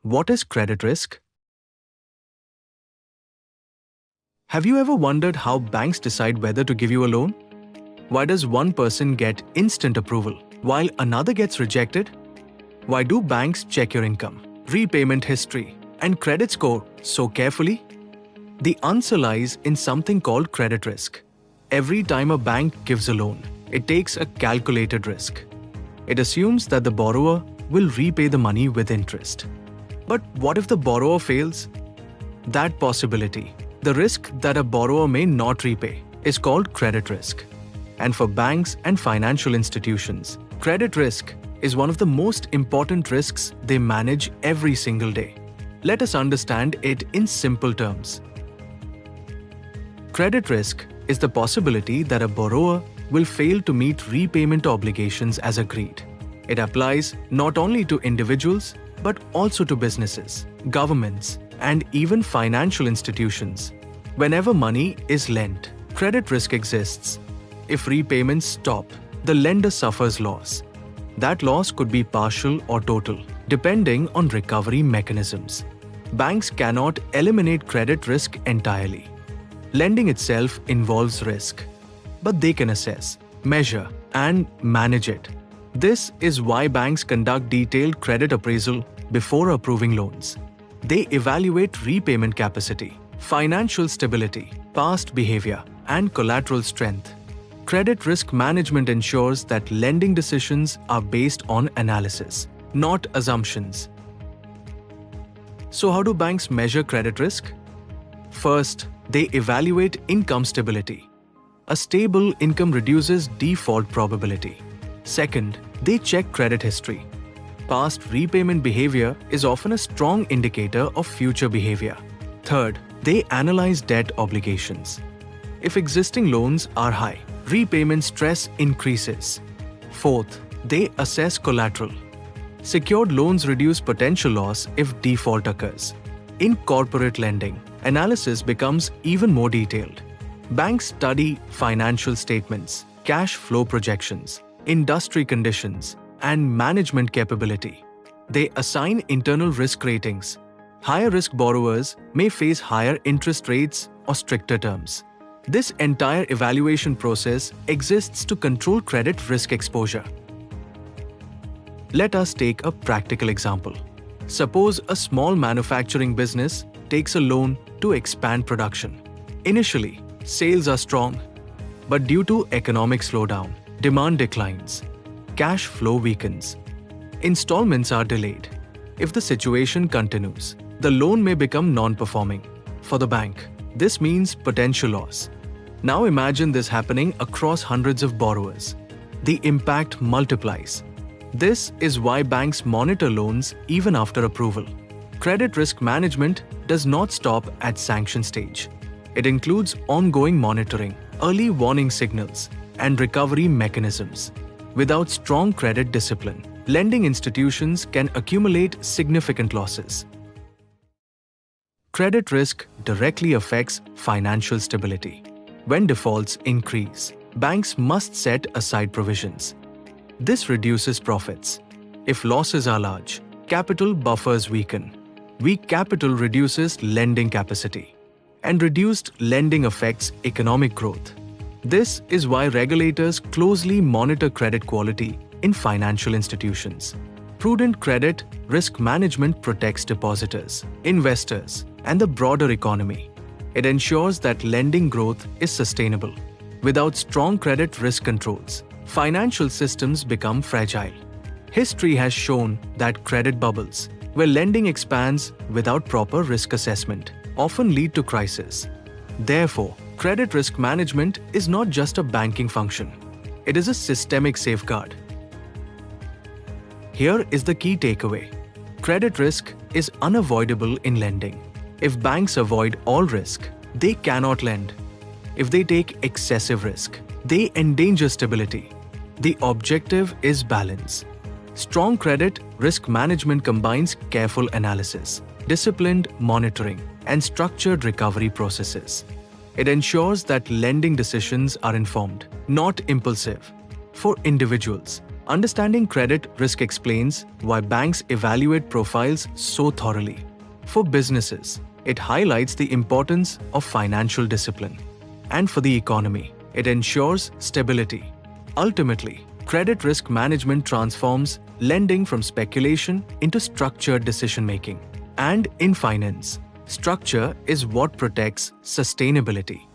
What is credit risk? Have you ever wondered how banks decide whether to give you a loan? Why does one person get instant approval while another gets rejected? Why do banks check your income, repayment history, and credit score so carefully? The answer lies in something called credit risk. Every time a bank gives a loan, it takes a calculated risk. It assumes that the borrower will repay the money with interest. But what if the borrower fails? That possibility, the risk that a borrower may not repay, is called credit risk. And for banks and financial institutions, credit risk is one of the most important risks they manage every single day. Let us understand it in simple terms. Credit risk is the possibility that a borrower will fail to meet repayment obligations as agreed. It applies not only to individuals, but also to businesses, governments, and even financial institutions. Whenever money is lent, credit risk exists. If repayments stop, the lender suffers loss. That loss could be partial or total, depending on recovery mechanisms. Banks cannot eliminate credit risk entirely. Lending itself involves risk, but they can assess, measure, and manage it. This is why banks conduct detailed credit appraisal before approving loans. They evaluate repayment capacity, financial stability, past behavior, and collateral strength. Credit risk management ensures that lending decisions are based on analysis, not assumptions. So how do banks measure credit risk? First, they evaluate income stability. A stable income reduces default probability. Second, they check credit history. Past repayment behavior is often a strong indicator of future behavior. Third, they analyze debt obligations. If existing loans are high, repayment stress increases. Fourth, they assess collateral. Secured loans reduce potential loss if default occurs. In corporate lending, analysis becomes even more detailed. Banks study financial statements, cash flow projections, industry conditions, and management capability. They assign internal risk ratings. Higher risk borrowers may face higher interest rates or stricter terms. This entire evaluation process exists to control credit risk exposure. Let us take a practical example. Suppose a small manufacturing business takes a loan to expand production. Initially, sales are strong, but due to economic slowdown, demand declines, cash flow weakens, installments are delayed. If the situation continues, the loan may become non-performing. For the bank, this means potential loss. Now imagine this happening across hundreds of borrowers. The impact multiplies. This is why banks monitor loans even after approval. Credit risk management does not stop at sanction stage. It includes ongoing monitoring, early warning signals, and recovery mechanisms. Without strong credit discipline, lending institutions can accumulate significant losses. Credit risk directly affects financial stability. When defaults increase, banks must set aside provisions. This reduces profits. If losses are large, capital buffers weaken. Weak capital reduces lending capacity, and reduced lending affects economic growth. This is why regulators closely monitor credit quality in financial institutions. Prudent credit risk management protects depositors, investors, and the broader economy. It ensures that lending growth is sustainable. Without strong credit risk controls, financial systems become fragile. History has shown that credit bubbles, where lending expands without proper risk assessment, often lead to crisis. Therefore, credit risk management is not just a banking function. It is a systemic safeguard. Here is the key takeaway. Credit risk is unavoidable in lending. If banks avoid all risk, they cannot lend. If they take excessive risk, they endanger stability. The objective is balance. Strong credit risk management combines careful analysis, disciplined monitoring, and structured recovery processes. It ensures that lending decisions are informed, not impulsive. For individuals, Understanding credit risk explains why banks evaluate profiles so thoroughly. For businesses, it highlights the importance of financial discipline. And for the economy, it ensures stability. Ultimately, credit risk management transforms lending from speculation into structured decision-making. And in finance, structure is what protects sustainability.